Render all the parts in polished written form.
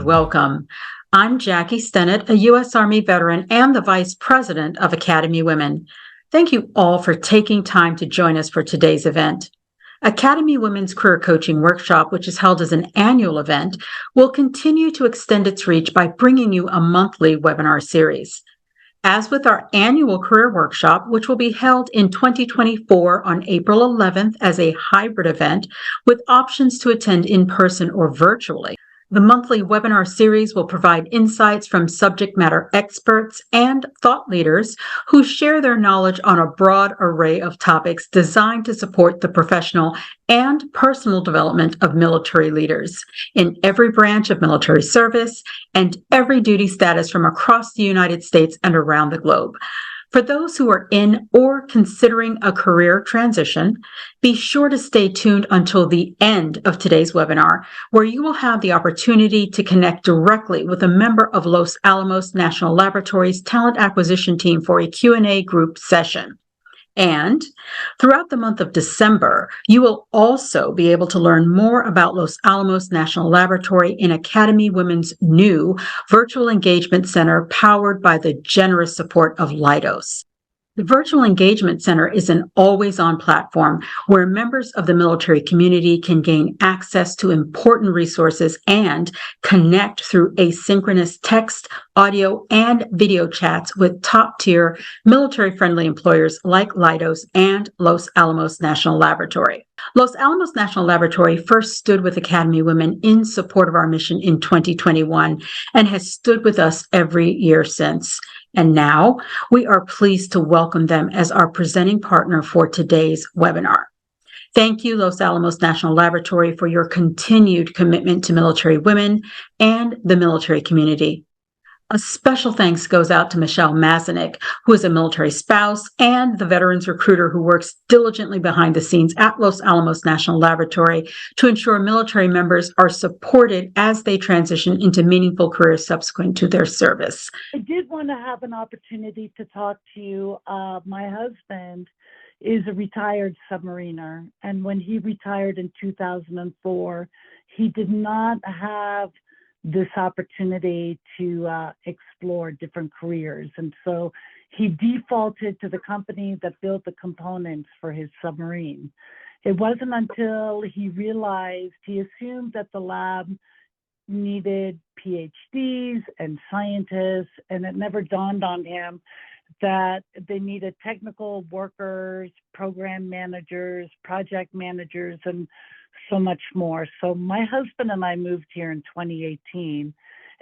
welcome. I'm Jackie Stennett, a U.S. Army veteran and the Vice President of Academy Women. Thank you all for taking time to join us for today's event. Academy Women's Career Coaching Workshop, which is held as an annual event, will continue to extend its reach by bringing you a monthly webinar series. As with our annual career workshop, which will be held in 2024 on April 11th as a hybrid event with options to attend in person or virtually, the monthly webinar series will provide insights from subject matter experts and thought leaders who share their knowledge on a broad array of topics designed to support the professional and personal development of military leaders in every branch of military service and every duty status from across the United States and around the globe. For those who are in or considering a career transition, be sure to stay tuned until the end of today's webinar, where you will have the opportunity to connect directly with a member of Los Alamos National Laboratory's talent acquisition team for a Q&A group session. And throughout the month of December, you will also be able to learn more about Los Alamos National Laboratory in Academy Women's new virtual engagement center powered by the generous support of Leidos. The Virtual Engagement Center is an always-on platform where members of the military community can gain access to important resources and connect through asynchronous text, audio, and video chats with top-tier military-friendly employers like Leidos and Los Alamos National Laboratory. Los Alamos National Laboratory first stood with Academy Women in support of our mission in 2021 and has stood with us every year since. And now we are pleased to welcome them as our presenting partner for today's webinar. Thank you, Los Alamos National Laboratory, for your continued commitment to military women and the military community. A special thanks goes out to Michelle Mazanik, who is a military spouse and the veterans recruiter who works diligently behind the scenes at Los Alamos National Laboratory to ensure military members are supported as they transition into meaningful careers subsequent to their service. I did want to have an opportunity to talk to you. My husband is a retired submariner, and when he retired in 2004, he did not have this opportunity to explore different careers. And so he defaulted to the company that built the components for his submarine. It wasn't until he realized, he assumed that the lab needed PhDs and scientists, and it never dawned on him that they needed technical workers, program managers, project managers, and so much more. So my husband and I moved here in 2018,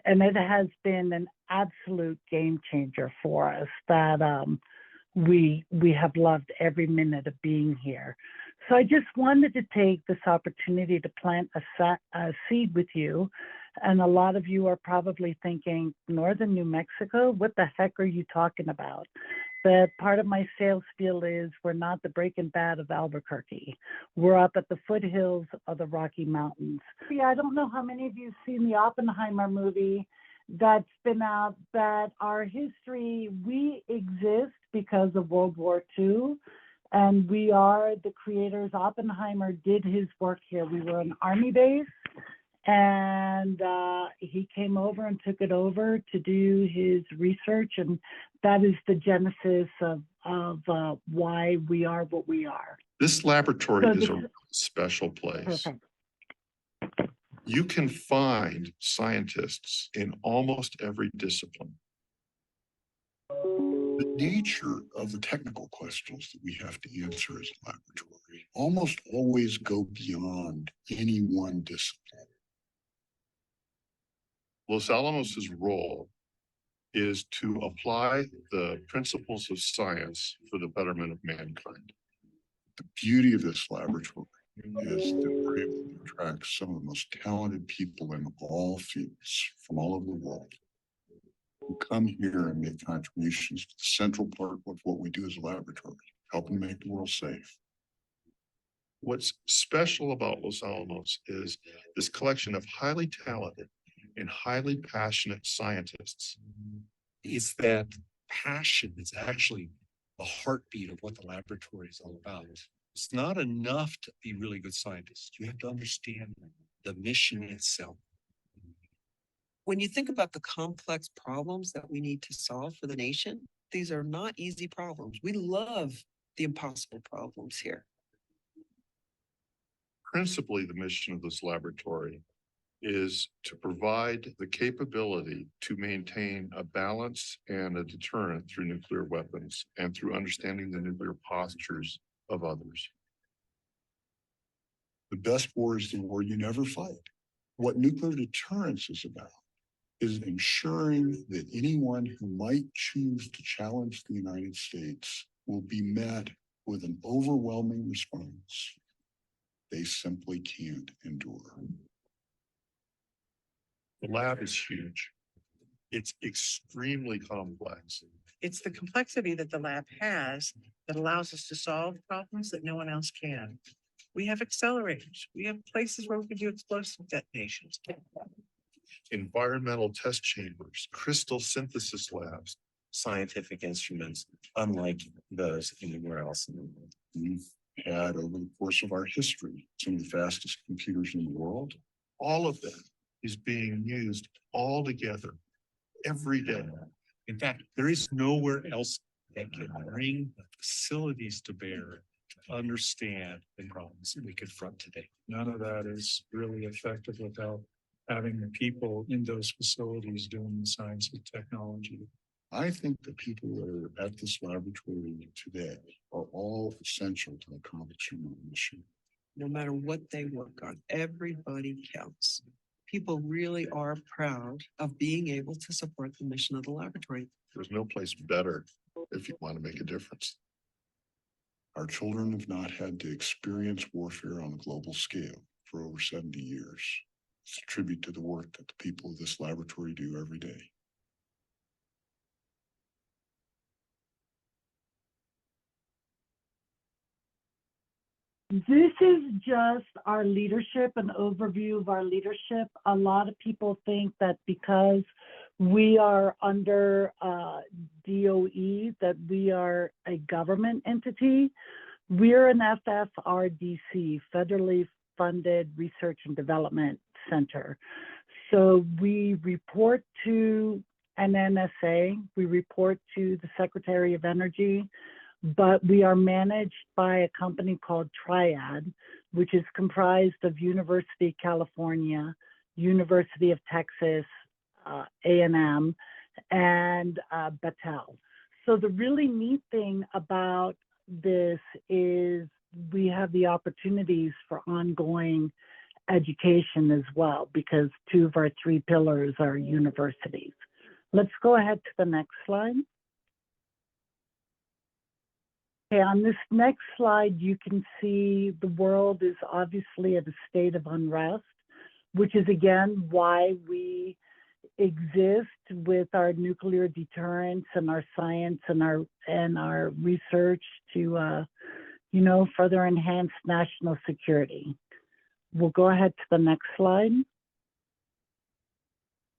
and it has been an absolute game changer for us that we have loved every minute of being here. So I just wanted to take this opportunity to plant a seed with you. And a lot of you are probably thinking, Northern New Mexico, what the heck are you talking about? But part of my sales spiel is we're not the Breaking Bad of Albuquerque. We're up at the foothills of the Rocky Mountains. Yeah, I don't know how many of you have seen the Oppenheimer movie that's been out, that our history, we exist because of World War II, and we are the creators. Oppenheimer did his work here. We were an Army base, and he came over and took it over to do his research, and that is the genesis of why we are what we are. This laboratory is a special place. Perfect. You can find scientists in almost every discipline. The nature of the technical questions that we have to answer as a laboratory almost always go beyond any one discipline. Los Alamos's role is to apply the principles of science for the betterment of mankind. The beauty of this laboratory is that we're able to attract some of the most talented people in all fields from all over the world who come here and make contributions to the central part of what we do as a laboratory, helping make the world safe. What's special about Los Alamos is this collection of highly talented and highly passionate scientists. It's that passion that's actually the heartbeat of what the laboratory is all about. It's not enough to be really good scientists. You have to understand the mission itself. When you think about the complex problems that we need to solve for the nation, these are not easy problems. We love the impossible problems here. Principally, the mission of this laboratory is to provide the capability to maintain a balance and a deterrent through nuclear weapons and through understanding the nuclear postures of others. The best war is the war you never fight. What nuclear deterrence is about is ensuring that anyone who might choose to challenge the United States will be met with an overwhelming response they simply can't endure. The lab is huge. It's extremely complex. It's the complexity that the lab has that allows us to solve problems that no one else can. We have accelerators. We have places where we can do explosive detonations. Environmental test chambers, crystal synthesis labs, Scientific instruments, unlike those anywhere else in the world. We've had over the course of our history some of the fastest computers in the world. all of that is being used all together every day. In fact, there is nowhere else that can bring the facilities to bear to understand the problems that we confront today. None of that is really effective without having the people in those facilities doing the science and technology. I think the people that are at this laboratory today are all essential to accomplishing our mission. No matter what they work on, everybody counts. People really are proud of being able to support the mission of the laboratory. There's no place better if you want to make a difference. Our children have not had to experience warfare on a global scale for over 70 years. It's a tribute to the work that the people of this laboratory do every day. This is just our leadership, an overview of our leadership. A lot of people think that because we are under DOE, that we are a government entity. We're an FFRDC, Federally Funded Research and Development Center. So we report to an NSA, we report to the Secretary of Energy, but we are managed by a company called Triad, which is comprised of University of California, University of Texas, A&M, and Battelle. So the really neat thing about this is we have the opportunities for ongoing education as well, because 2 of our 3 pillars are universities. Let's go ahead to the next slide. Okay, on this next slide, you can see the world is obviously at a state of unrest, which is again why we exist with our nuclear deterrence and our science and our research to further enhance national security. We'll go ahead to the next slide.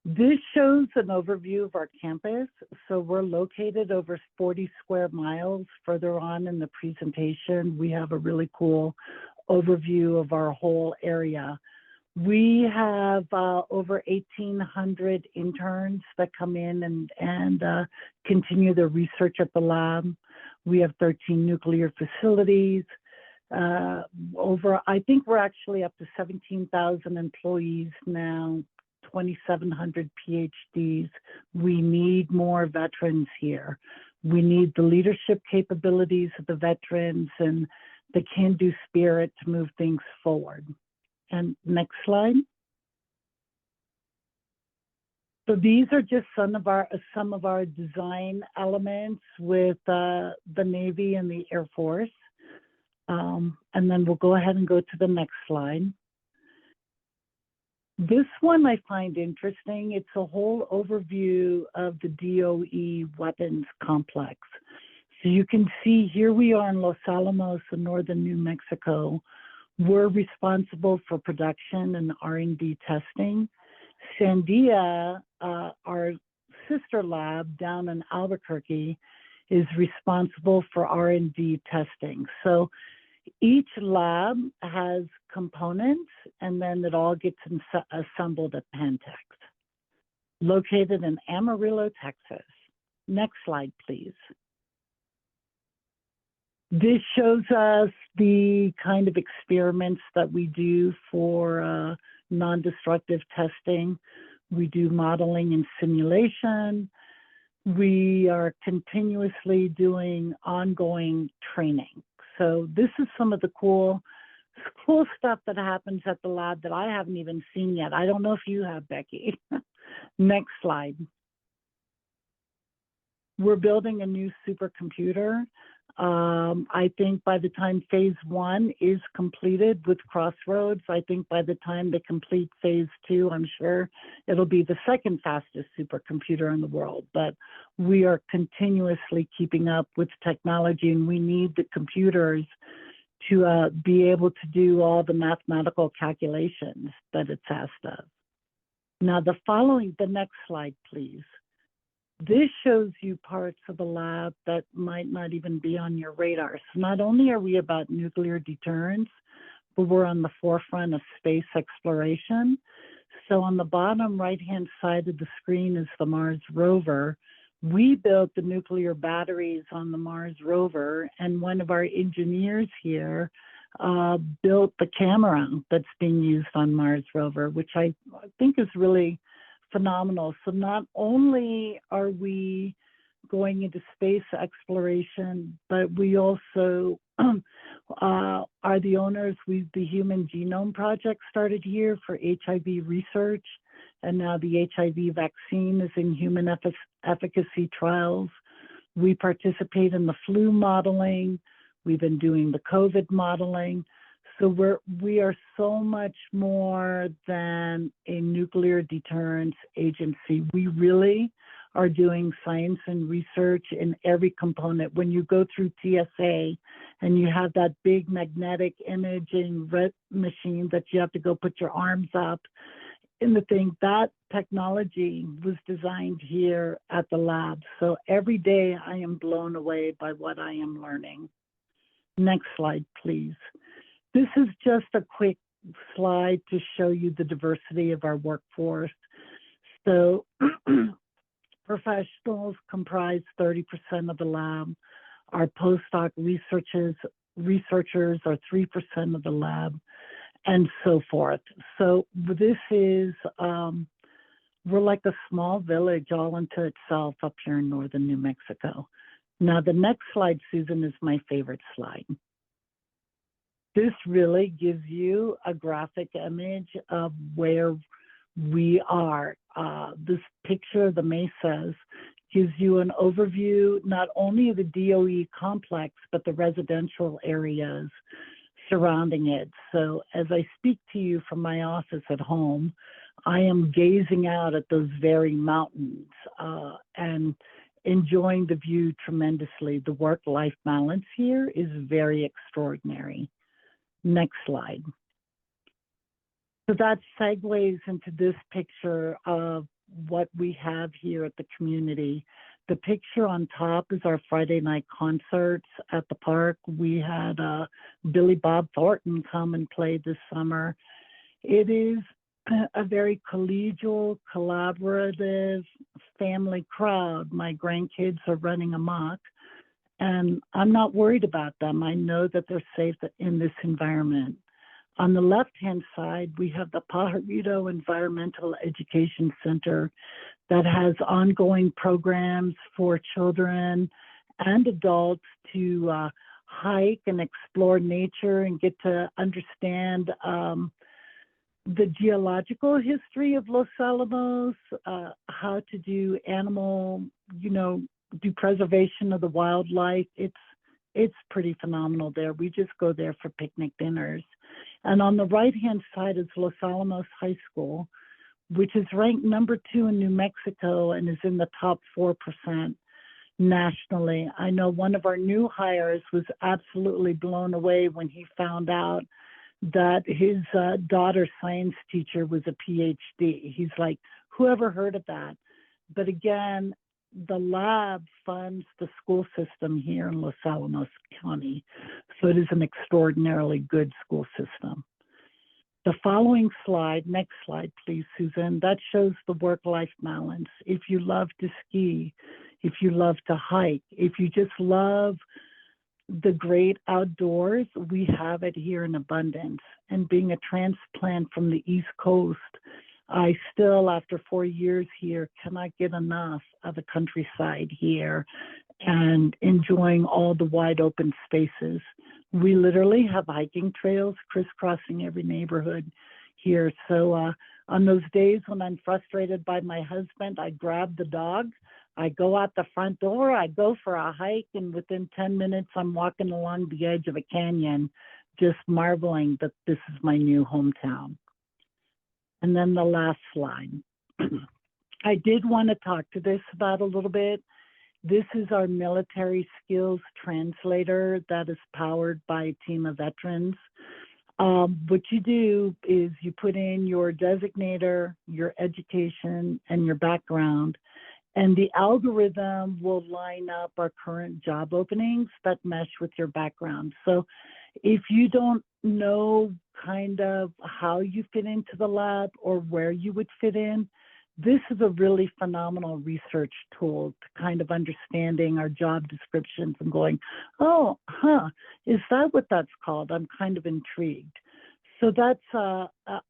This shows an overview of our campus. So we're located over 40 square miles. Further on in the presentation, we have a really cool overview of our whole area. We have over 1,800 interns that come in and continue their research at the lab. We have 13 nuclear facilities. I think we're actually up to 17,000 employees now, 2,700 PhDs. We need more veterans here. We need the leadership capabilities of the veterans and the can-do spirit to move things forward. And next slide. So these are just some of our design elements with the Navy and the Air Force. And then we'll go ahead and go to the next slide. This one I find interesting. It's a whole overview of the DOE weapons complex. So you can see here we are in Los Alamos in northern New Mexico. We're responsible for production and R&D testing. Sandia, our sister lab down in Albuquerque, is responsible for R&D testing. So each lab has components, and then it all gets assembled at Pantex. located in Amarillo, Texas. Next slide, please. This shows us the kind of experiments that we do for non-destructive testing. We do modeling and simulation. We are continuously doing ongoing training. So this is some of the cool stuff that happens at the lab that I haven't even seen yet. I don't know if you have, Becky. Next slide. We're building a new supercomputer. I think by the time phase 1 is completed with Crossroads, I think by the time they complete phase 2, I'm sure it'll be the second fastest supercomputer in the world. But we are continuously keeping up with technology, and we need the computers to be able to do all the mathematical calculations that it's asked of. Now, the next slide, please. This shows you parts of the lab that might not even be on your radar. So not only are we about nuclear deterrence, but we're on the forefront of space exploration. So on the bottom right-hand side of the screen is the Mars rover. We built the nuclear batteries on the Mars rover, and one of our engineers here built the camera that's being used on Mars rover, which I think is really phenomenal. So not only are we going into space exploration, but we also are the owners. The Human Genome Project started here for HIV research, and now the HIV vaccine is in human efficacy trials. We participate in the flu modeling. We've been doing the COVID modeling. So we are so much more than a nuclear deterrence agency. We really are doing science and research in every component. When you go through TSA and you have that big magnetic imaging machine that you have to go put your arms up in the thing, that technology was designed here at the lab. So every day I am blown away by what I am learning. Next slide, please. This is just a quick slide to show you the diversity of our workforce. So professionals comprise 30% of the lab. Our postdoc researchers are 3% of the lab, and so forth. So this is, we're like a small village all unto itself up here in northern New Mexico. Now, the next slide, Susan, is my favorite slide. This really gives you a graphic image of where we are. This picture of the mesas gives you an overview, not only of the DOE complex, but the residential areas surrounding it. So as I speak to you from my office at home, I am gazing out at those very mountains and enjoying the view tremendously. The work-life balance here is very extraordinary. Next slide. So that segues into this picture of what we have here at the community. The picture on top is our Friday night concerts at the park. We had Billy Bob Thornton come and play this summer. It is a very collegial, collaborative, family crowd. My grandkids are running amok, and I'm not worried about them. I know that they're safe in this environment. On the left-hand side, we have the Pajarito Environmental Education Center that has ongoing programs for children and adults to hike and explore nature and get to understand the geological history of Los Alamos, how to do do preservation of the wildlife. It's pretty phenomenal there. We just go there for picnic dinners. And on the right-hand side is Los Alamos High School, which is ranked number 2 in New Mexico and is in the top 4% nationally. I know one of our new hires was absolutely blown away when he found out that his daughter's science teacher was a PhD. He's like, whoever heard of that? But again, the lab funds the school system here in Los Alamos County. So it is an extraordinarily good school system. The following slide, next slide, please, Susan, that shows the work-life balance. If you love to ski, if you love to hike, if you just love the great outdoors, we have it here in abundance. And being a transplant from the East Coast, I still, after 4 years here, cannot get enough of the countryside here and enjoying all the wide open spaces. We literally have hiking trails crisscrossing every neighborhood here. So on those days when I'm frustrated by my husband, I grab the dog, I go out the front door, I go for a hike, and within 10 minutes, I'm walking along the edge of a canyon, just marveling that this is my new hometown. And then the last slide. I did want to talk to this about a little bit. This is our military skills translator that is powered by a team of veterans. What you do is you put in your designator, your education, and your background, and the algorithm will line up our current job openings that mesh with your background. So if you don't know kind of how you fit into the lab or where you would fit in, this is a really phenomenal research tool to kind of understanding our job descriptions and going, oh, is that what that's called? I'm kind of intrigued. So that's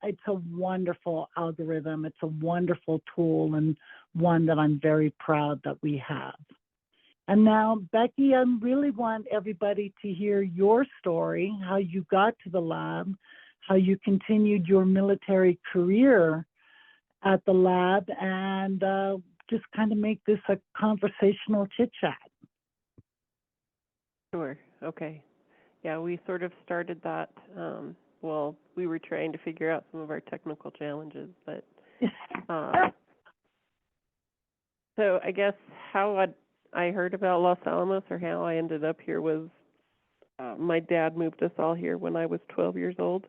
it's a wonderful algorithm. It's a wonderful tool and one that I'm very proud that we have. And now, Becky, I really want everybody to hear your story, how you got to the lab, how you continued your military career at the lab, and just kind of make this a conversational chit chat. Sure. Okay. Yeah, we sort of started that. Well, we were trying to figure out some of our technical challenges, but so I guess how I heard about Los Alamos, or how I ended up here, was my dad moved us all here when I was 12 years old.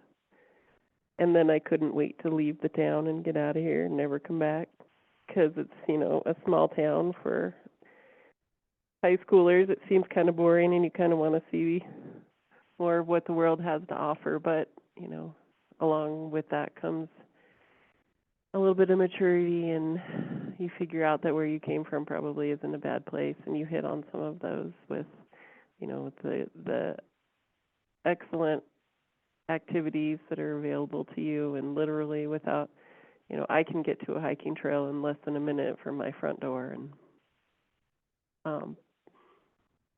And then I couldn't wait to leave the town and get out of here and never come back, because it's, a small town for high schoolers. It seems kind of boring, and you kind of want to see more of what the world has to offer. But, along with that comes a little bit of maturity, and you figure out that where you came from probably isn't a bad place. And you hit on some of those with, the excellent activities that are available to you, and literally without, I can get to a hiking trail in less than a minute from my front door. And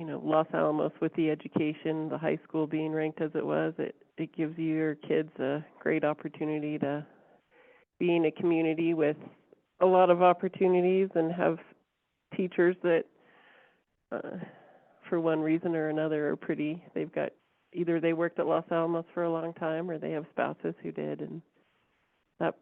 Los Alamos, with the education, the high school being ranked as it was, it gives your kids a great opportunity to be in a community with a lot of opportunities and have teachers that, for one reason or another, are they've got, either they worked at Los Alamos for a long time, or they have spouses who did, and that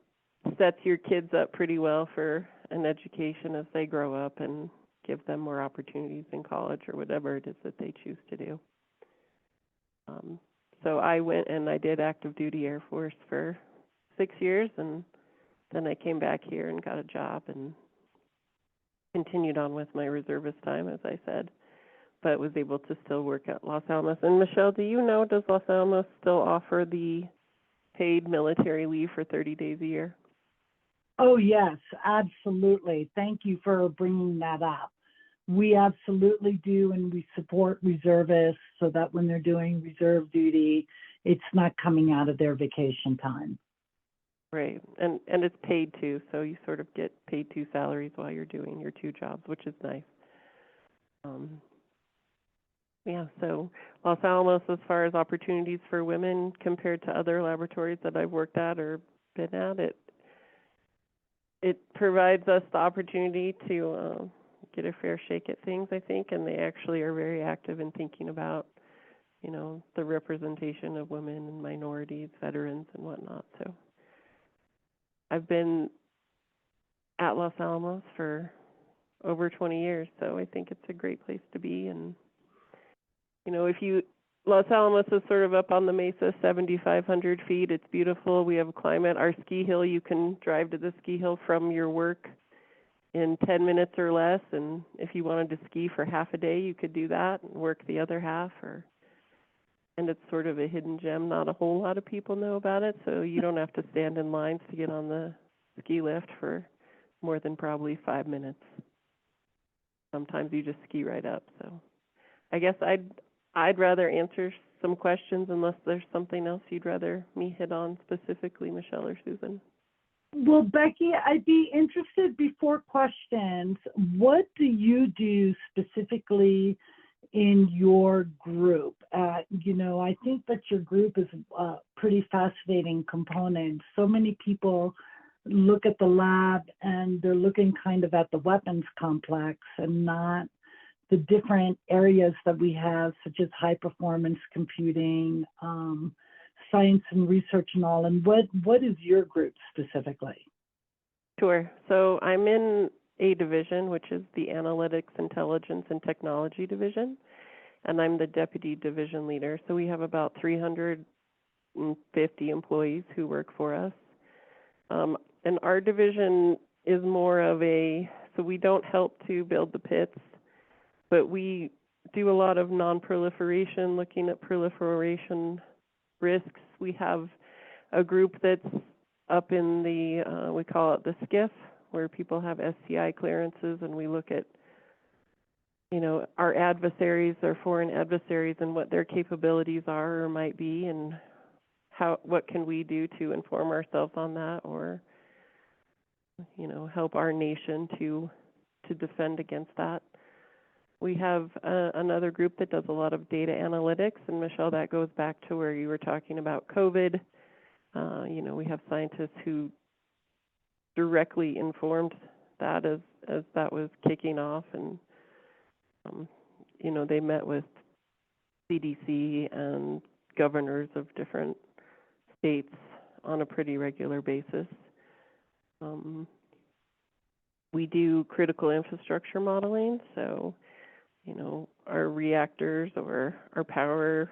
sets your kids up pretty well for an education as they grow up, and give them more opportunities in college or whatever it is that they choose to do. So I went and I did active duty Air Force for 6 years, and then I came back here and got a job and continued on with my reservist time, as I said, but was able to still work at Los Alamos. And Michelle, do you know, does Los Alamos still offer the paid military leave for 30 days a year? Oh, yes, absolutely. Thank you for bringing that up. We absolutely do, and we support reservists so that when they're doing reserve duty, it's not coming out of their vacation time. Right, and it's paid too, so you sort of get paid 2 salaries while you're doing your 2 jobs, which is nice. Yeah, so Los Alamos, as far as opportunities for women compared to other laboratories that I've worked at or been at, it provides us the opportunity to get a fair shake at things, I think, and they actually are very active in thinking about, the representation of women and minorities, veterans, and whatnot. So I've been at Los Alamos for over 20 years, so I think it's a great place to be. And, Los Alamos is sort of up on the mesa, 7,500 feet. It's beautiful. We have a climate. Our ski hill, you can drive to the ski hill from your work in 10 minutes or less. And if you wanted to ski for half a day, you could do that and work the other half. Or and it's sort of a hidden gem. Not a whole lot of people know about it, so you don't have to stand in lines to get on the ski lift for more than probably 5 minutes. Sometimes you just ski right up. So I guess I'd rather answer some questions unless there's something else you'd rather me hit on specifically, Michelle or Susan. Well, Becky, I'd be interested before questions. What do you do specifically in your group? I think that your group is a pretty fascinating component. So many people look at the lab and they're looking kind of at the weapons complex and not the different areas that we have, such as high performance computing, science and research and all. And what is your group specifically? Sure. So I'm in a division, which is the Analytics, Intelligence, and Technology Division, and I'm the deputy division leader. So we have about 350 employees who work for us. And our division is more of so we don't help to build the pits, but we do a lot of non-proliferation, looking at proliferation risks. We have a group that's up in we call it the SCIF, where people have SCI clearances, and we look at, our adversaries, our foreign adversaries, and what their capabilities are or might be, and what can we do to inform ourselves on that, or, help our nation to defend against that. We have another group that does a lot of data analytics, and Michelle, that goes back to where you were talking about COVID. We have scientists who directly informed that as that was kicking off, and they met with CDC and governors of different states on a pretty regular basis. We do critical infrastructure modeling, so our reactors or our power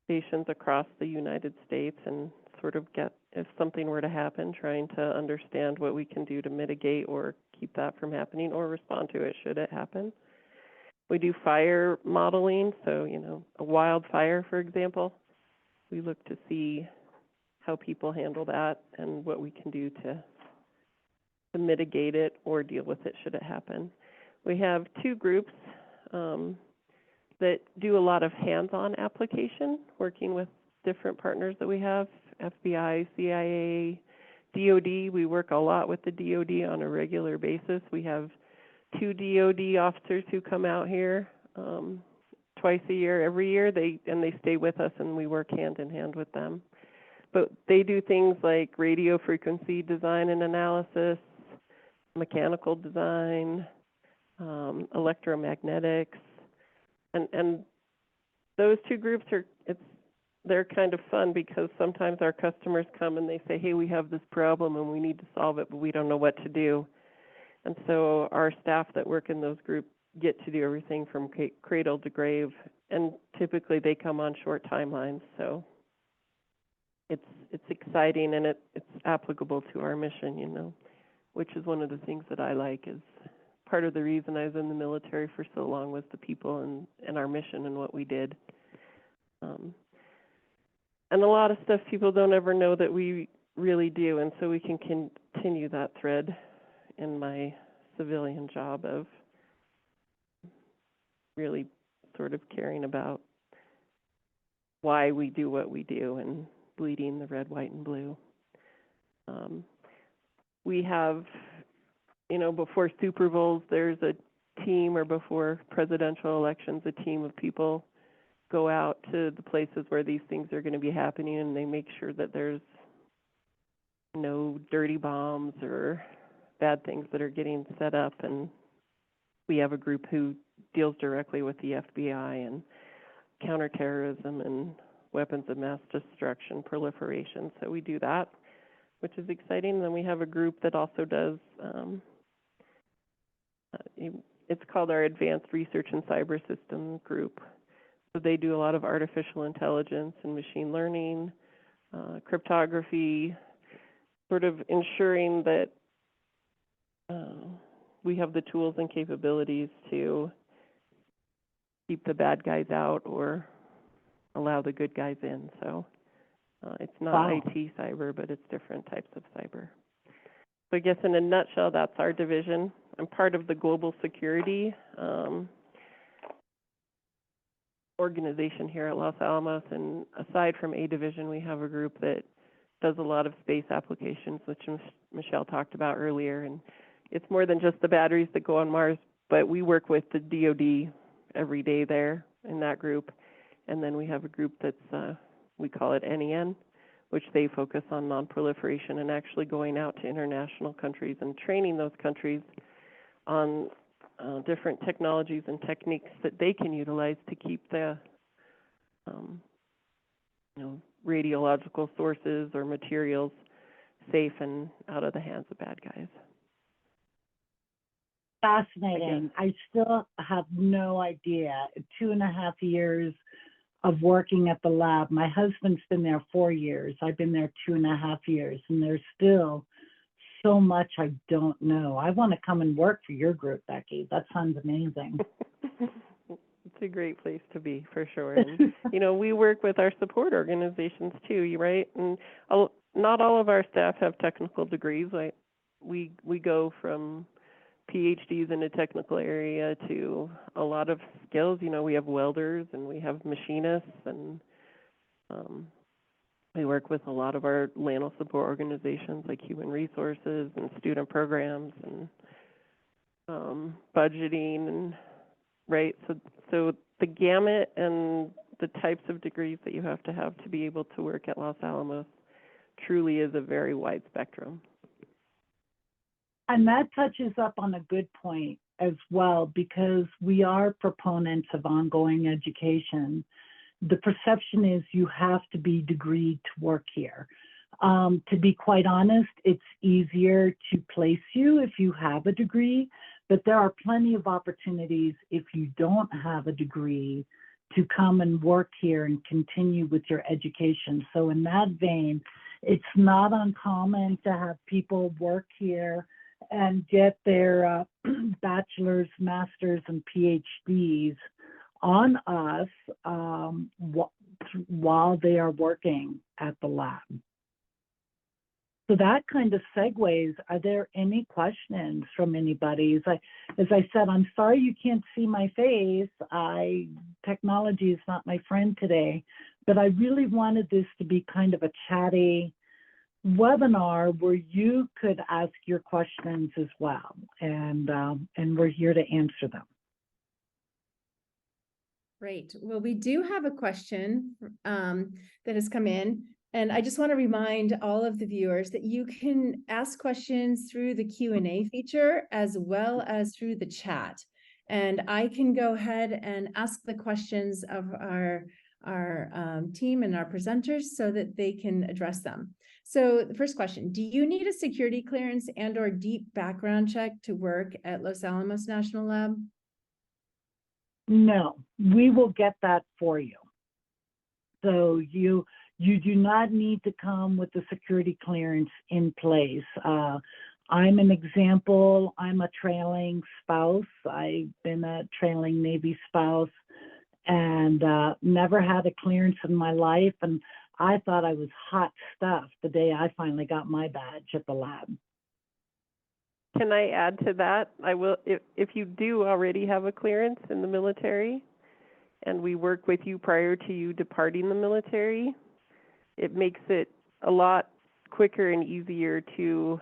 stations across the United States, and sort of if something were to happen, trying to understand what we can do to mitigate or keep that from happening or respond to it should it happen. We do fire modeling, so a wildfire, for example, we look to see how people handle that and what we can do to mitigate it or deal with it should it happen. We have two groups that do a lot of hands-on application, working with different partners that we have, FBI, CIA, DOD. We work a lot with the DOD on a regular basis. We have 2 DOD officers who come out here twice a year. Every year they stay with us, and we work hand in hand with them. But they do things like radio frequency design and analysis, mechanical design, electromagnetics, and those two groups they're kind of fun because sometimes our customers come and they say, hey, we have this problem and we need to solve it, but we don't know what to do. And so our staff that work in those groups get to do everything from cradle to grave, and typically they come on short timelines. So it's exciting, and it's applicable to our mission, which is one of the things that I like. Is part of the reason I was in the military for so long was the people and our mission and what we did. And a lot of stuff people don't ever know that we really do, and so we can continue that thread in my civilian job of really sort of caring about why we do what we do and bleeding the red, white, and blue. We have, before Super Bowls, there's a team, or before presidential elections, a team of people go out to the places where these things are going to be happening, and they make sure that there's no dirty bombs or bad things that are getting set up. And we have a group who deals directly with the FBI and counterterrorism and weapons of mass destruction, proliferation. So we do that, which is exciting. And then we have a group that also does, it's called our Advanced Research and Cyber System group. So they do a lot of artificial intelligence and machine learning, cryptography, sort of ensuring that we have the tools and capabilities to keep the bad guys out or allow the good guys in. So it's not Wow. IT cyber, but it's different types of cyber. So I guess in a nutshell, that's our division. I'm part of the global security organization here at Los Alamos, and aside from A division, we have a group that does a lot of space applications, which Michelle talked about earlier. And it's more than just the batteries that go on Mars, but we work with the DoD every day there in that group. And then we have a group that's, we call it NEN, which they focus on non-proliferation and actually going out to international countries and training those countries on different technologies and techniques that they can utilize to keep the radiological sources or materials safe and out of the hands of bad guys. Fascinating. I still have no idea. 2.5 years of working at the lab. My husband's been there 4 years. I've been there 2.5 years, and there's still so much I don't know. I want to come and work for your group, Becky. That sounds amazing. It's a great place to be, for sure. And, we work with our support organizations too, right? And not all of our staff have technical degrees. We go from PhDs in a technical area to a lot of skills. We have welders and we have machinists, and we work with a lot of our LANL support organizations like human resources and student programs and budgeting, and right. So the gamut and the types of degrees that you have to be able to work at Los Alamos truly is a very wide spectrum. And that touches up on a good point as well, because we are proponents of ongoing education. The perception is you have to be degreed to work here. To be quite honest, it's easier to place you if you have a degree, but there are plenty of opportunities if you don't have a degree to come and work here and continue with your education. So in that vein, it's not uncommon to have people work here and get their bachelor's, master's, and PhDs on us while they are working at the lab. So that kind of segues. Are there any questions from anybody? As I said, I'm sorry you can't see my face. Technology is not my friend today, but I really wanted this to be kind of a chatty webinar where you could ask your questions as well, and we're here to answer them. Great. Well, we do have a question that has come in, and I just want to remind all of the viewers that you can ask questions through the Q&A feature as well as through the chat. And I can go ahead and ask the questions of our team and our presenters so that they can address them. So the first question, do you need a security clearance and/or deep background check to work at Los Alamos National Lab? No, we will get that for you. So you do not need to come with the security clearance in place. I'm an example. I'm a trailing spouse. I've been a trailing Navy spouse and never had a clearance in my life. And I thought I was hot stuff the day I finally got my badge at the lab. Can I add to that? I will, if you do already have a clearance in the military and we work with you prior to you departing the military, it makes it a lot quicker and easier to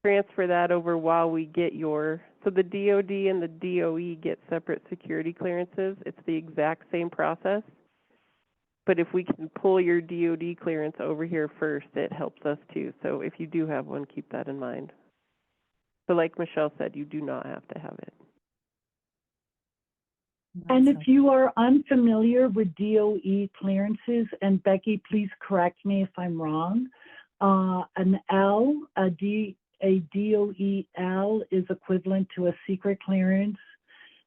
transfer that over while we get so the DoD and the DOE get separate security clearances. It's the exact same process. But if we can pull your DoD clearance over here first, it helps us too. So if you do have one, keep that in mind. So like Michelle said, you do not have to have it. And if you are unfamiliar with DOE clearances, and Becky, please correct me if I'm wrong, an L, a DOE L is equivalent to a secret clearance.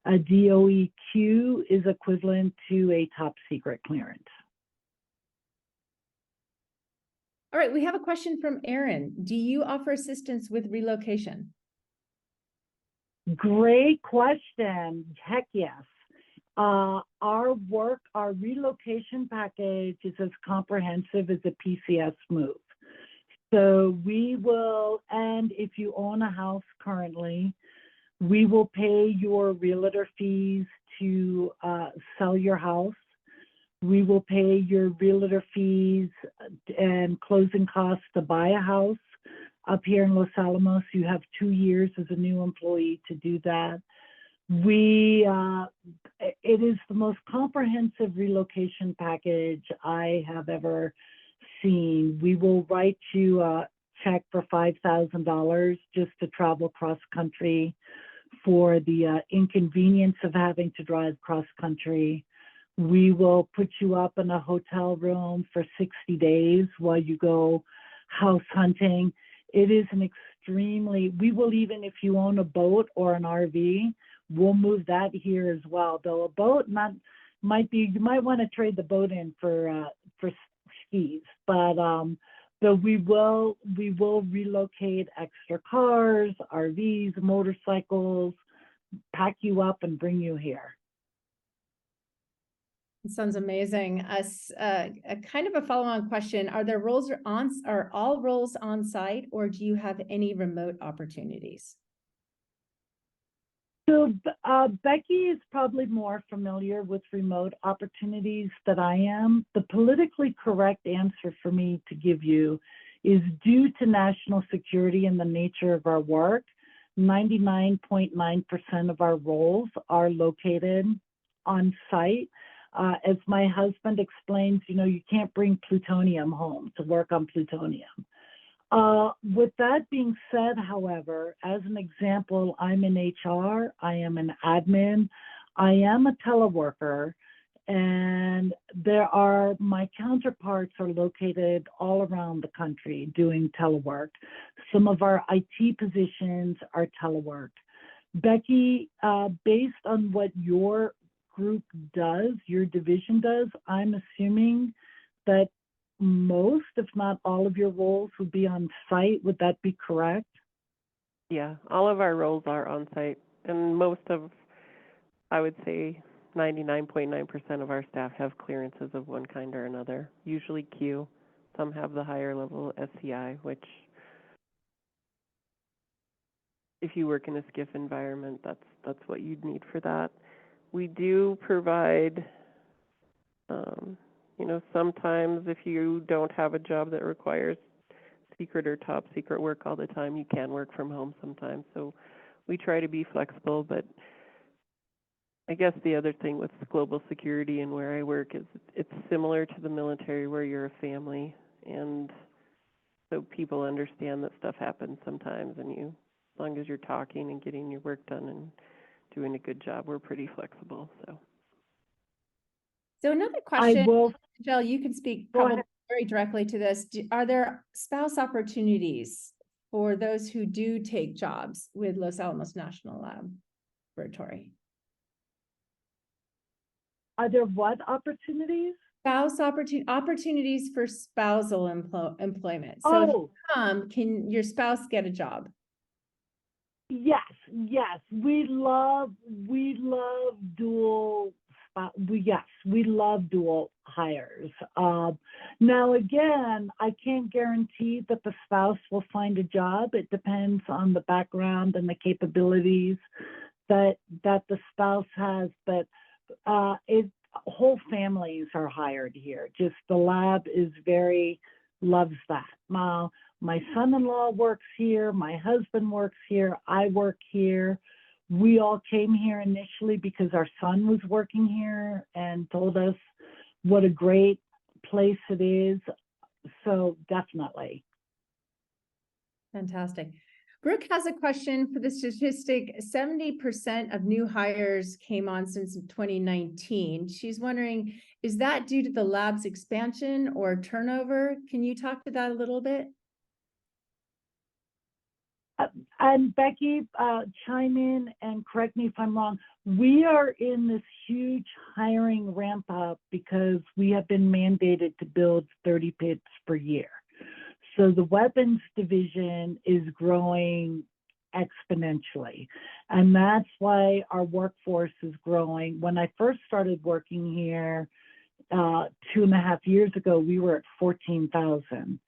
A DOEQ is equivalent to a top secret clearance. All right, we have a question from Aaron. Do you offer assistance with relocation? Great question. Heck yes. Our relocation package is as comprehensive as a PCS move. So we will, and if you own a house currently, we will pay your realtor fees to sell your house. We will pay your realtor fees and closing costs to buy a house. Up here in Los Alamos, you have 2 years as a new employee to do that. It is the most comprehensive relocation package I have ever seen. We will write you a check for $5,000 just to travel cross country for the inconvenience of having to drive cross country. We will put you up in a hotel room for 60 days while you go house hunting. It is an extremely, we will even, if you own a boat or an RV, we'll move that here as well. Though a boat might be, you might want to trade the boat in for skis, but we will relocate extra cars, RVs, motorcycles, pack you up and bring you here. It sounds amazing. A kind of a follow-on question: are all roles on site, or do you have any remote opportunities? So Becky is probably more familiar with remote opportunities than I am. The politically correct answer for me to give you is, due to national security and the nature of our work, 99.9% of our roles are located on site. As my husband explains, you can't bring plutonium home to work on plutonium. With that being said, however, as an example, I'm in HR, I am an admin, I am a teleworker, and my counterparts are located all around the country doing telework. Some of our IT positions are telework. Becky, based on what your group does, your division does, I'm assuming that most, if not all of your roles would be on site. Would that be correct? Yeah, all of our roles are on site, and most of, I would say, 99.9% of our staff have clearances of one kind or another, usually Q. Some have the higher level SCI, which, if you work in a SCIF environment, that's what you'd need for that. We do provide, sometimes if you don't have a job that requires secret or top secret work all the time, you can work from home sometimes. So we try to be flexible, but I guess the other thing with global security and where I work is it's similar to the military, where you're a family, and so people understand that stuff happens sometimes, and as long as you're talking and getting your work done and doing a good job, we're pretty flexible. So another question, Jill, you can speak probably very directly to this. Are there spouse opportunities for those who do take jobs with Los Alamos National Laboratory? Are there what opportunities? Spouse opportunities for spousal employment. So can your spouse get a job? Yes. We love dual hires. Now again, I can't guarantee that the spouse will find a job. It depends on the background and the capabilities that the spouse has, but whole families are hired here. Just the lab loves that. My son-in-law works here, my husband works here, I work here. We all came here initially because our son was working here and told us what a great place it is. So definitely. Fantastic. Brooke has a question for the statistic. 70% of new hires came on since 2019. She's wondering, is that due to the lab's expansion or turnover? Can you talk to that a little bit? And Becky, chime in and correct me if I'm wrong. We are in this huge hiring ramp up because we have been mandated to build 30 pits per year. So the weapons division is growing exponentially. And that's why our workforce is growing. When I first started working here 2.5 years ago, we were at 14,000.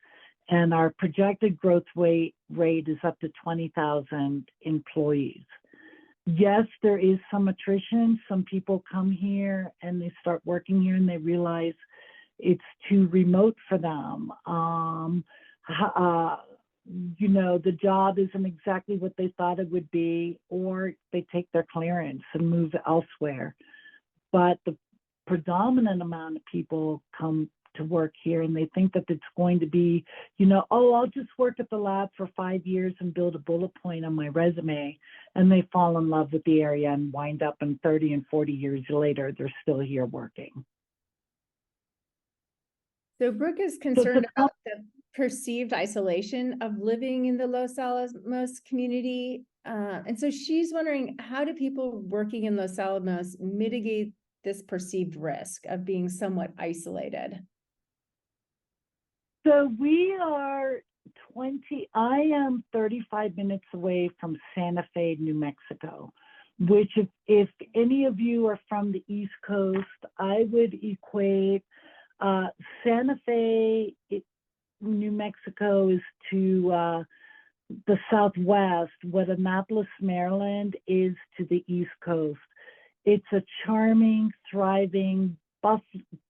And our projected growth rate is up to 20,000 employees. Yes, there is some attrition. Some people come here and they start working here and they realize it's too remote for them. You know, the job isn't exactly what they thought it would be, or they take their clearance and move elsewhere. But the predominant amount of people come to work here and they think that it's going to be, you know, oh, I'll just work at the lab for 5 years and build a bullet point on my resume. And they fall in love with the area and wind up in 30 and 40 years later, they're still here working. So Brooke is concerned about the perceived isolation of living in the Los Alamos community. And so she's wondering, how do people working in Los Alamos mitigate this perceived risk of being somewhat isolated? So we are I am 35 minutes away from Santa Fe, New Mexico, which if any of you are from the East Coast, I would equate Santa Fe, New Mexico is to the Southwest, what Annapolis, Maryland is to the East Coast. It's a charming, thriving,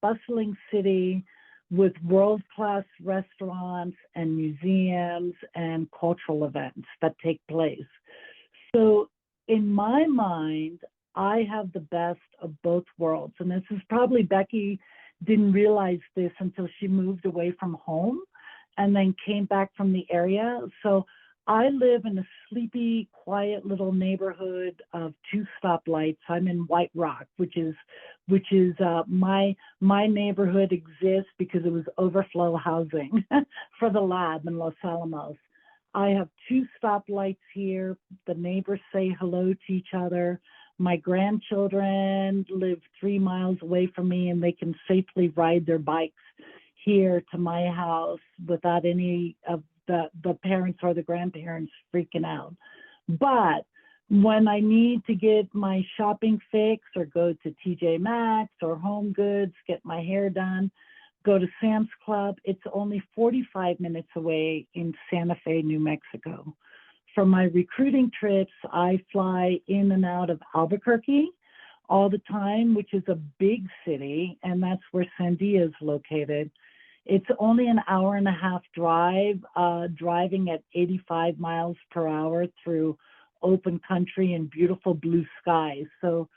bustling city with world-class restaurants and museums and cultural events that take place. So in my mind, I have the best of both worlds. And this is probably, Becky didn't realize this until she moved away from home and then came back from the area. So I live in a sleepy, quiet little neighborhood of 2 stoplights. I'm in White Rock, which is my neighborhood exists because it was overflow housing for the lab in Los Alamos. I have 2 stoplights here. The neighbors say hello to each other. My grandchildren live 3 miles away from me and they can safely ride their bikes here to my house without any of the parents or the grandparents freaking out. But when I need to get my shopping fix or go to TJ Maxx or Home Goods, get my hair done, go to Sam's Club, it's only 45 minutes away in Santa Fe, New Mexico. For my recruiting trips, I fly in and out of Albuquerque all the time, which is a big city, and that's where Sandia is located. It's only an hour and a half drive, driving at 85 miles per hour through open country and beautiful blue skies. So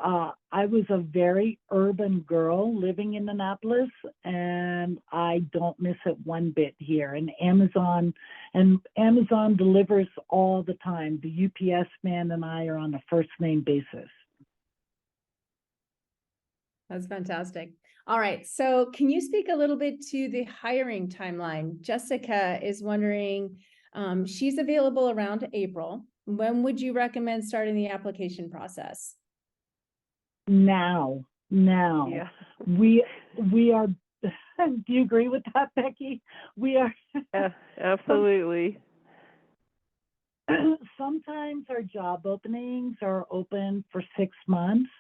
I was a very urban girl living in Annapolis, and I don't miss it one bit here. And Amazon delivers all the time. The UPS man and I are on a first name basis. That's fantastic. All right. So can you speak a little bit to the hiring timeline? Jessica is wondering, she's available around April. When would you recommend starting the application process? Now. Yeah. We are, do you agree with that, Becky? We are. Yeah, absolutely. Sometimes our job openings are open for 6 months,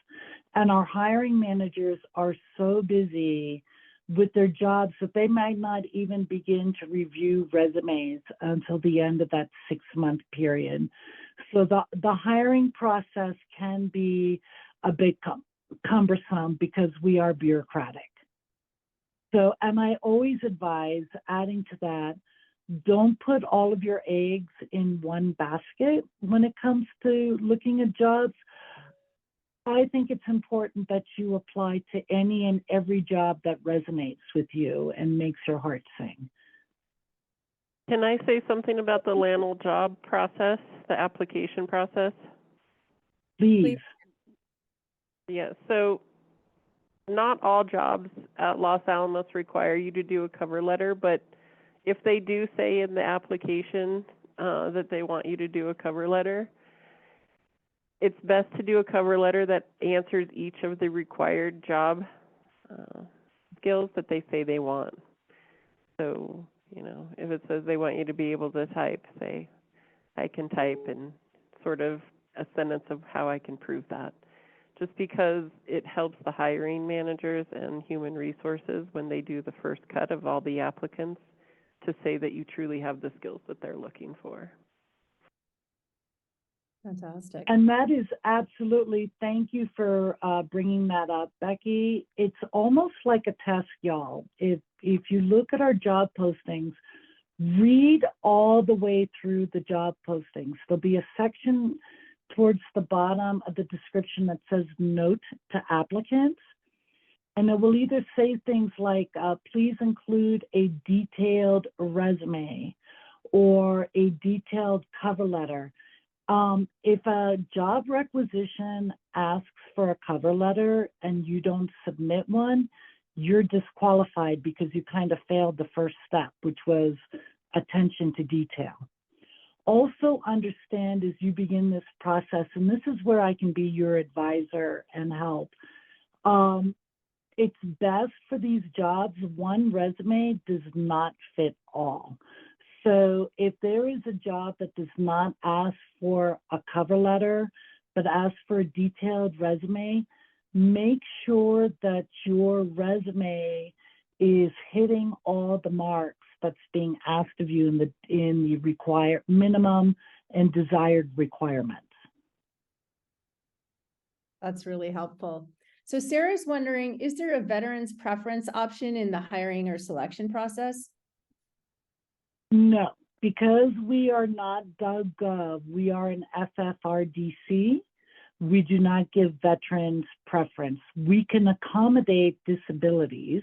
and our hiring managers are so busy with their jobs that they might not even begin to review resumes until the end of that 6-month period. So the hiring process can be a bit cumbersome because we are bureaucratic. So, and I always advise, adding to that, don't put all of your eggs in one basket when it comes to looking at jobs. I think it's important that you apply to any and every job that resonates with you and makes your heart sing. Can I say something about the LANL job process, the application process? Please. Yeah, so not all jobs at Los Alamos require you to do a cover letter, but if they do say in the application that they want you to do a cover letter, it's best to do a cover letter that answers each of the required job skills that they say they want. So, you know, if it says they want you to be able to type, say, I can type and sort of a sentence of how I can prove that. Just because it helps the hiring managers and human resources when they do the first cut of all the applicants to say that you truly have the skills that they're looking for. Fantastic. And that is absolutely, thank you for bringing that up, Becky. It's almost like a test, y'all. If you look at our job postings, read all the way through the job postings. There'll be a section towards the bottom of the description that says note to applicants. And it will either say things like, please include a detailed resume or a detailed cover letter. If a job requisition asks for a cover letter and you don't submit one, you're disqualified because you kind of failed the first step, which was attention to detail. Also understand as you begin this process, and this is where I can be your advisor and help. It's best for these jobs, one resume does not fit all. So if there is a job that does not ask for a cover letter, but asks for a detailed resume, make sure that your resume is hitting all the marks that's being asked of you in the required minimum and desired requirements. That's really helpful. So Sarah's wondering, is there a veterans preference option in the hiring or selection process? No, because we are not .gov, we are an FFRDC. We do not give veterans preference. We can accommodate disabilities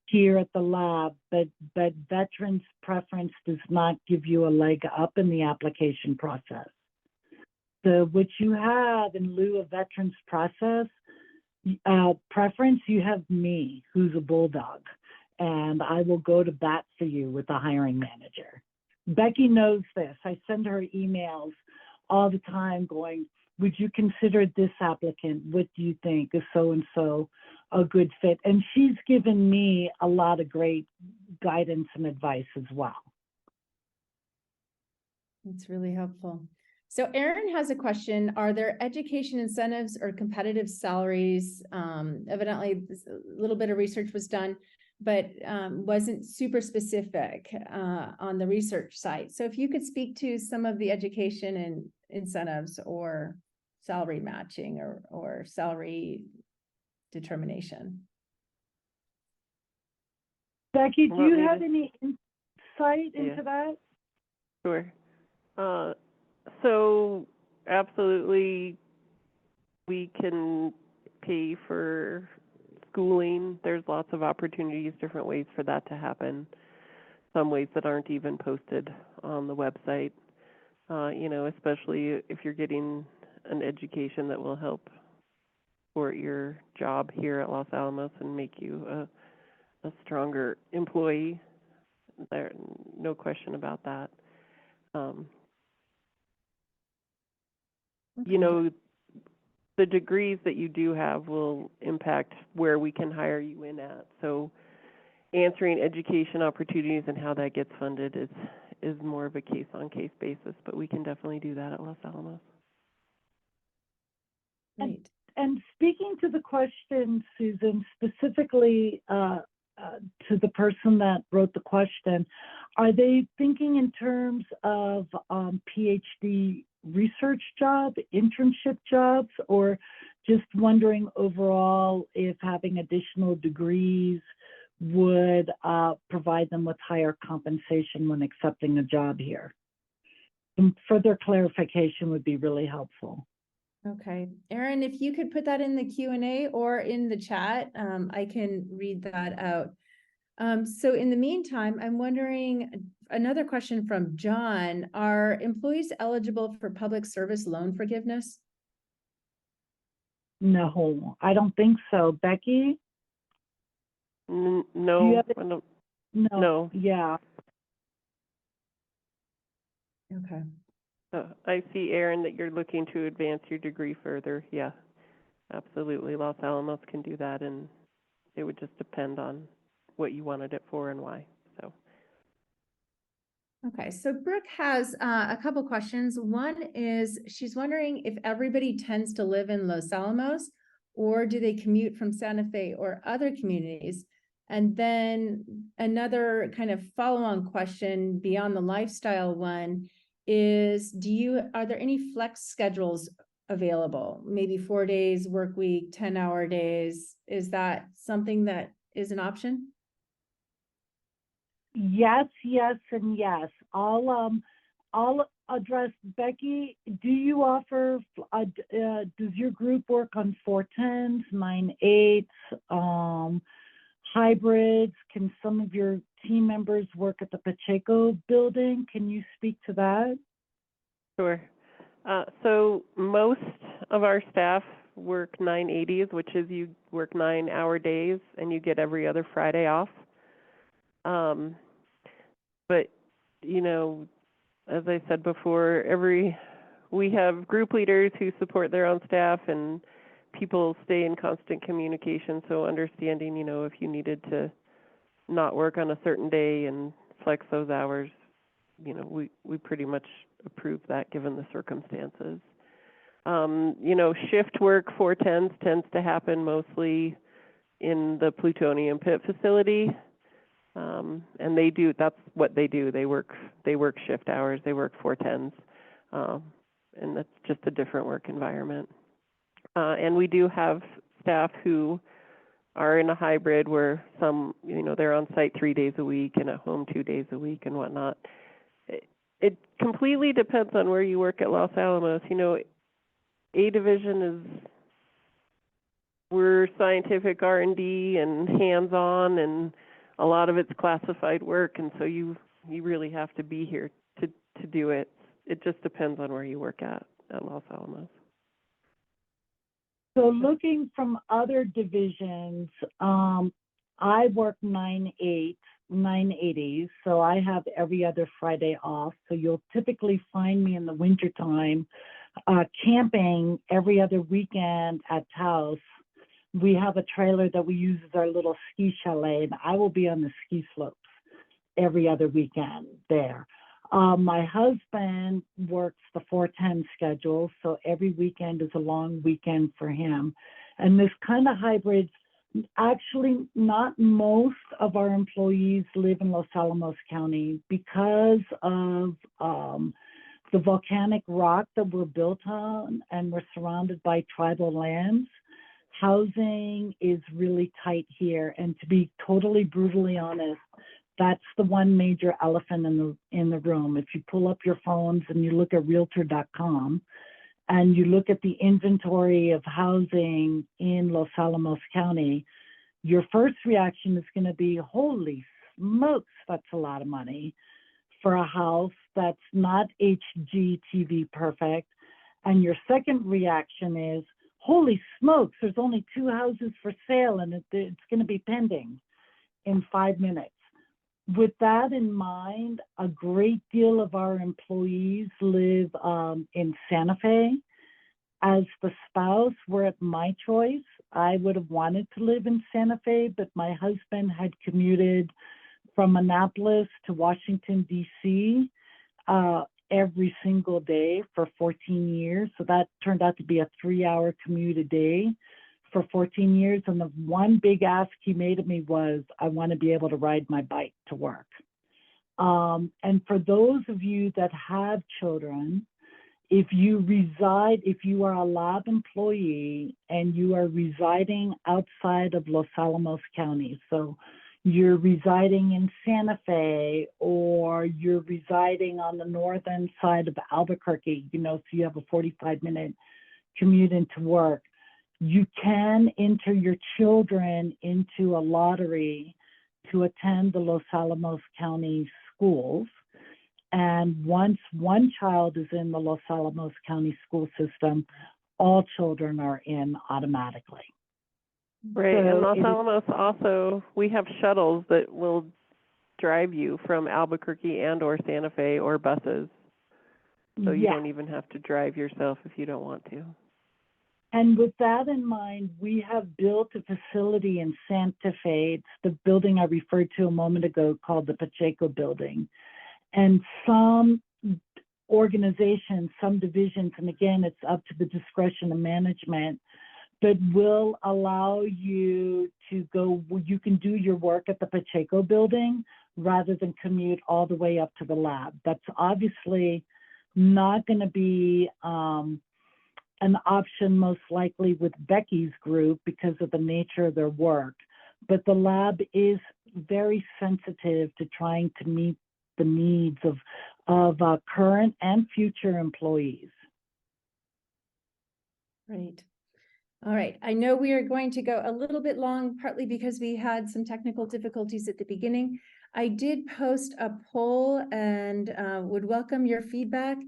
here at the lab, but veterans preference does not give you a leg up in the application process. So what you have in lieu of veterans process, preference, you have me, who's a bulldog, and I will go to bat for you with the hiring manager. Becky knows this. I send her emails all the time going, would you consider this applicant? What do you think? Is so-and-so a good fit? And she's given me a lot of great guidance and advice as well. That's really helpful. So Erin has a question. Are there education incentives or competitive salaries? Evidently, a little bit of research was done, but wasn't super specific on the research site. So if you could speak to some of the education and incentives or salary matching or salary determination. Becky, do you have any insight into that? Sure. So absolutely, we can pay for schooling. There's lots of opportunities, different ways for that to happen. Some ways that aren't even posted on the website. You know, especially if you're getting an education that will help support your job here at Los Alamos and make you a stronger employee. There, no question about that. You know, the degrees that you do have will impact where we can hire you in at. So answering education opportunities and how that gets funded is more of a case-on-case basis, but we can definitely do that at Los Alamos. Great. And speaking to the question, Susan, specifically to the person that wrote the question, are they thinking in terms of PhD research job, internship jobs, or just wondering overall if having additional degrees would provide them with higher compensation when accepting a job here? Some further clarification would be really helpful. Okay, Erin, if you could put that in the Q&A or in the chat, I can read that out. So in the meantime, I'm wondering, another question from John, are employees eligible for public service loan forgiveness? No, I don't think so. Becky? No, No. Yeah. Okay. I see, Erin, that you're looking to advance your degree further. Yeah, absolutely. Los Alamos can do that, and it would just depend on what you wanted it for and why. So, Okay, so Brooke has a couple questions. One is she's wondering if everybody tends to live in Los Alamos, or do they commute from Santa Fe or other communities? And then another kind of follow-on question beyond the lifestyle one is, are there any flex schedules available? Maybe 4 days work week, 10-hour days. Is that something that is an option? Yes, yes, and yes. I'll address Becky. Do you offer? Does your group work on 410s, 9/8s, hybrids? Can some of your team members work at the Pacheco building? Can you speak to that? Sure. So most of our staff work 980s, which is you work 9-hour days and you get every other Friday off. But, you know, as I said before, we have group leaders who support their own staff, and people stay in constant communication. So understanding, you know, if you needed to not work on a certain day and flex those hours, you know, we pretty much approve that given the circumstances. You know, shift work 410s tends to happen mostly in the plutonium pit facility. And that's what they do. They work shift hours, they work 410s. And that's just a different work environment. And we do have staff who are in a hybrid where some, you know, they're on site 3 days a week and at home 2 days a week and whatnot. It completely depends on where you work at Los Alamos. You know, A division we're scientific R&D and hands-on, and a lot of it's classified work, and so you really have to be here to do it. It just depends on where you work at Los Alamos. So looking from other divisions, I work 9/80s, so I have every other Friday off. So you'll typically find me in the wintertime camping every other weekend at Taos. We have a trailer that we use as our little ski chalet, and I will be on the ski slopes every other weekend there. My husband works the 410 schedule, so every weekend is a long weekend for him. And this kind of hybrid, actually not most of our employees live in Los Alamos County because of the volcanic rock that we're built on, and we're surrounded by tribal lands. Housing is really tight here, and to be totally brutally honest, that's the one major elephant in the room. If you pull up your phones and you look at realtor.com and you look at the inventory of housing in Los Alamos County, your first reaction is going to be, holy smokes, that's a lot of money for a house that's not HGTV perfect. And your second reaction is, holy smokes, there's only 2 houses for sale and it's going to be pending in 5 minutes. With that in mind, a great deal of our employees live in Santa Fe. As the spouse, we're at my choice. I would have wanted to live in Santa Fe, but my husband had commuted from Annapolis to Washington, D.C. Every single day for 14 years. So that turned out to be a 3-hour commute a day for 14 years. And the one big ask he made of me was, I want to be able to ride my bike to work. And for those of you that have children, if you are a lab employee and you are residing outside of Los Alamos County, so you're residing in Santa Fe or you're residing on the northern side of Albuquerque, so you have a 45-minute commute into work, you can enter your children into a lottery to attend the Los Alamos County schools. And once one child is in the Los Alamos County school system, all children are in automatically. Right, So and Los Alamos also, we have shuttles that will drive you from Albuquerque and or Santa Fe, or buses. So you don't even have to drive yourself if you don't want to. And with that in mind, we have built a facility in Santa Fe. It's the building I referred to a moment ago called the Pacheco building. And some organizations, some divisions, and again, it's up to the discretion of management, but will allow you to go, you can do your work at the Pacheco building rather than commute all the way up to the lab. That's obviously not going to be an option most likely with Becky's group because of the nature of their work. But the lab is very sensitive to trying to meet the needs of current and future employees. Great. All right. I know we are going to go a little bit long, partly because we had some technical difficulties at the beginning. I did post a poll and would welcome your feedback.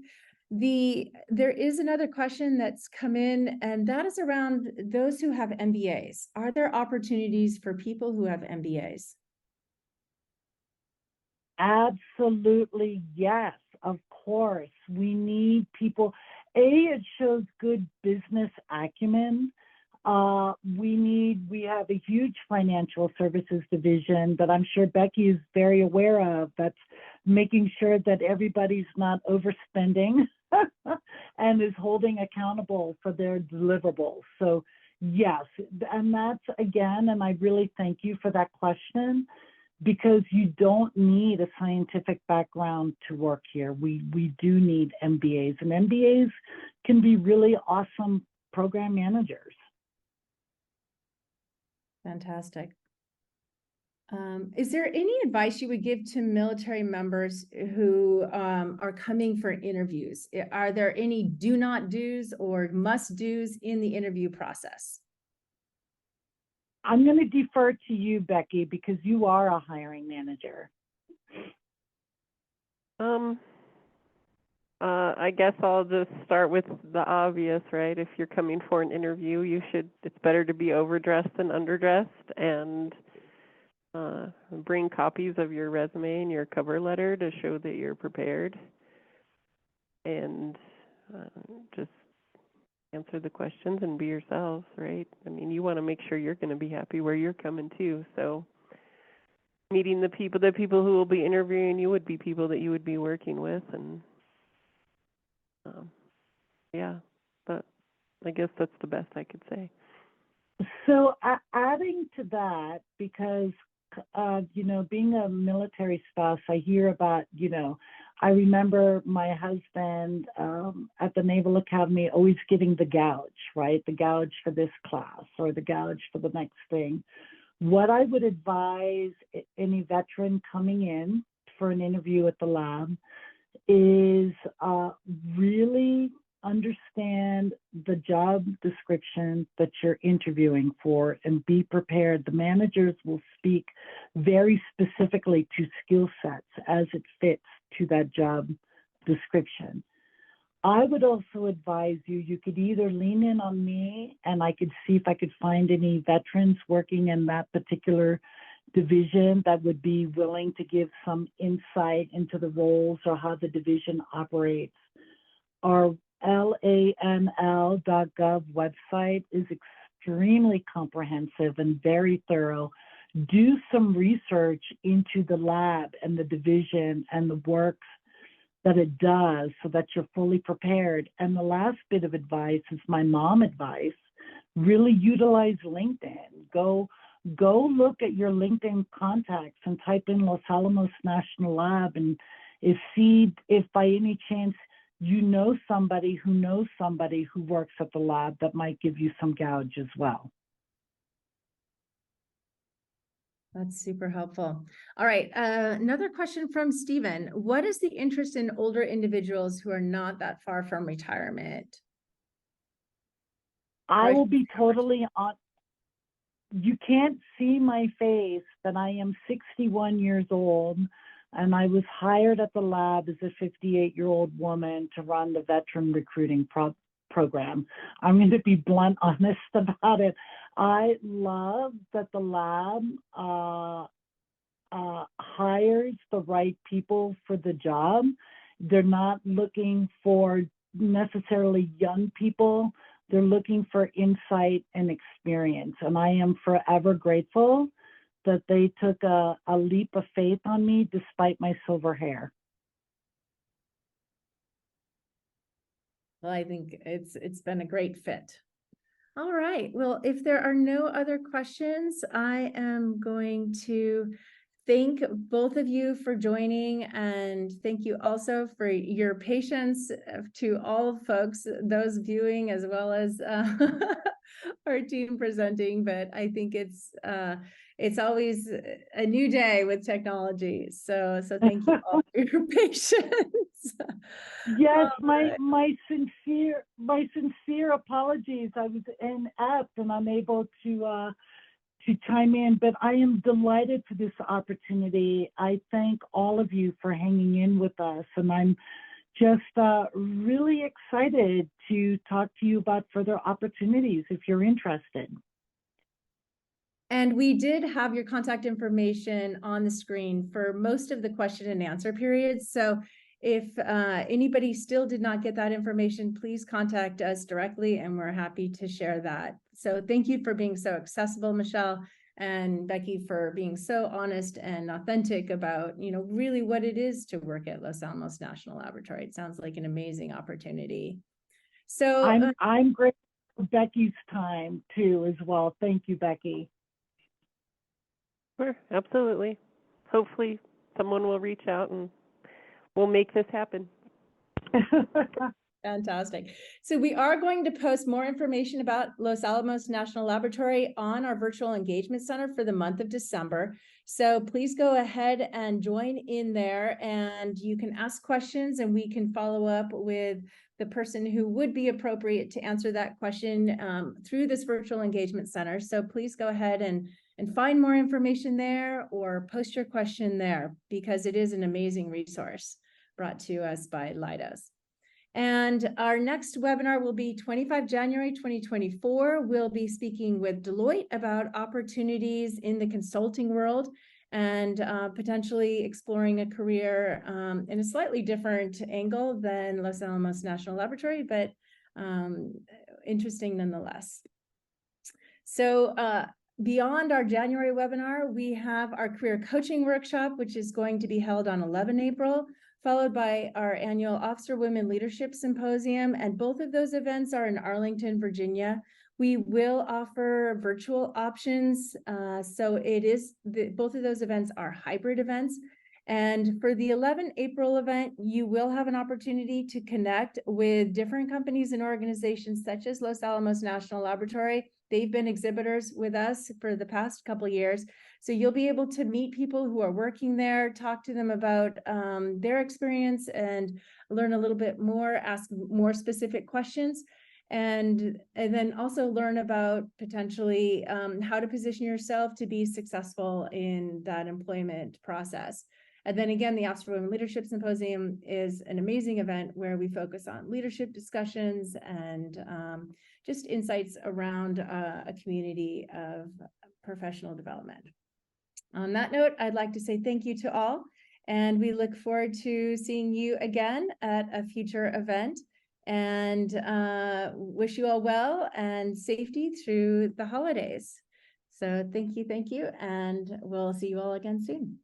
There is another question that's come in, and that is around those who have MBAs. Are there opportunities for people who have MBAs? Absolutely, yes, of course. We need people. It shows good business acumen. We have a huge financial services division that I'm sure Becky is very aware of, that's making sure that everybody's not overspending and is holding accountable for their deliverables. So yes, and that's again, and I really thank you for that question, because you don't need a scientific background to work here. We do need MBAs, and MBAs can be really awesome program managers. Fantastic. Is there any advice you would give to military members who are coming for interviews? Are there any do not do's or must do's in the interview process? I'm going to defer to you, Becky, because you are a hiring manager. I guess I'll just start with the obvious, right? If you're coming for an interview, it's better to be overdressed than underdressed, and bring copies of your resume and your cover letter to show that you're prepared, and just answer the questions and be yourselves, right? I mean, you want to make sure you're going to be happy where you're coming to. So meeting the people who will be interviewing you would be people that you would be working with, and yeah, but I guess that's the best I could say. So adding to that, because being a military spouse, I hear about, I remember my husband at the Naval Academy always getting the gouge, right? The gouge for this class or the gouge for the next thing. What I would advise any veteran coming in for an interview at the lab is really understand the job description that you're interviewing for and be prepared. The managers will speak very specifically to skill sets as it fits to that job description. I would also advise you could either lean in on me and I could see if I could find any veterans working in that particular division that would be willing to give some insight into the roles or how the division operates. Our lanl.gov website is extremely comprehensive and very thorough. Do some research into the lab and the division and the works that it does so that you're fully prepared. And the last bit of advice is my mom advice: really utilize LinkedIn. Go look at your LinkedIn contacts and type in Los Alamos National Lab and see if by any chance you know somebody who works at the lab that might give you some gouge as well. That's super helpful. All right, another question from Stephen. What is the interest in older individuals who are not that far from retirement? I will be totally on. You can't see my face, but I am 61 years old, and I was hired at the lab as a 58-year-old woman to run the veteran recruiting program. I'm going to be blunt, honest about it. I love that the lab hires the right people for the job. They're not looking for necessarily young people. They're looking for insight and experience. And I am forever grateful that they took a leap of faith on me despite my silver hair. Well, I think it's been a great fit. All right. Well, if there are no other questions, I am going to thank both of you for joining, and thank you also for your patience to all folks, those viewing as well as our team presenting. But I think it's always a new day with technology. So thank you all for your patience. Yes, All my right. my sincere apologies. I was inept and unable to chime in, but I am delighted for this opportunity. I thank all of you for hanging in with us, and I'm just really excited to talk to you about further opportunities if you're interested. And we did have your contact information on the screen for most of the question and answer periods. So if anybody still did not get that information, please contact us directly and we're happy to share that. So thank you for being so accessible, Michelle, and Becky for being so honest and authentic about, really what it is to work at Los Alamos National Laboratory. It sounds like an amazing opportunity. So I'm grateful for Becky's time too as well. Thank you, Becky. Sure, absolutely. Hopefully someone will reach out and we'll make this happen. Fantastic. So we are going to post more information about Los Alamos National Laboratory on our virtual engagement center for the month of December. So please go ahead and join in there, and you can ask questions and we can follow up with the person who would be appropriate to answer that question through this virtual engagement center. So please go ahead and find more information there or post your question there, because it is an amazing resource brought to us by Leidos. And our next webinar will be 25 January 2024. We'll be speaking with Deloitte about opportunities in the consulting world and potentially exploring a career in a slightly different angle than Los Alamos National Laboratory, but interesting nonetheless. So beyond our January webinar, we have our career coaching workshop, which is going to be held on 11 April, followed by our annual Officer Women Leadership Symposium. And both of those events are in Arlington, Virginia. We will offer virtual options. So both of those events are hybrid events. And for the 11 April event, you will have an opportunity to connect with different companies and organizations such as Los Alamos National Laboratory. They've been exhibitors with us for the past couple of years. So you'll be able to meet people who are working there, talk to them about their experience and learn a little bit more, ask more specific questions, and then also learn about potentially how to position yourself to be successful in that employment process. And then again, the Officer Women Leadership Symposium is an amazing event where we focus on leadership discussions and just insights around a community of professional development. On that note, I'd like to say thank you to all, and we look forward to seeing you again at a future event, and wish you all well and safety through the holidays. So thank you, and we'll see you all again soon.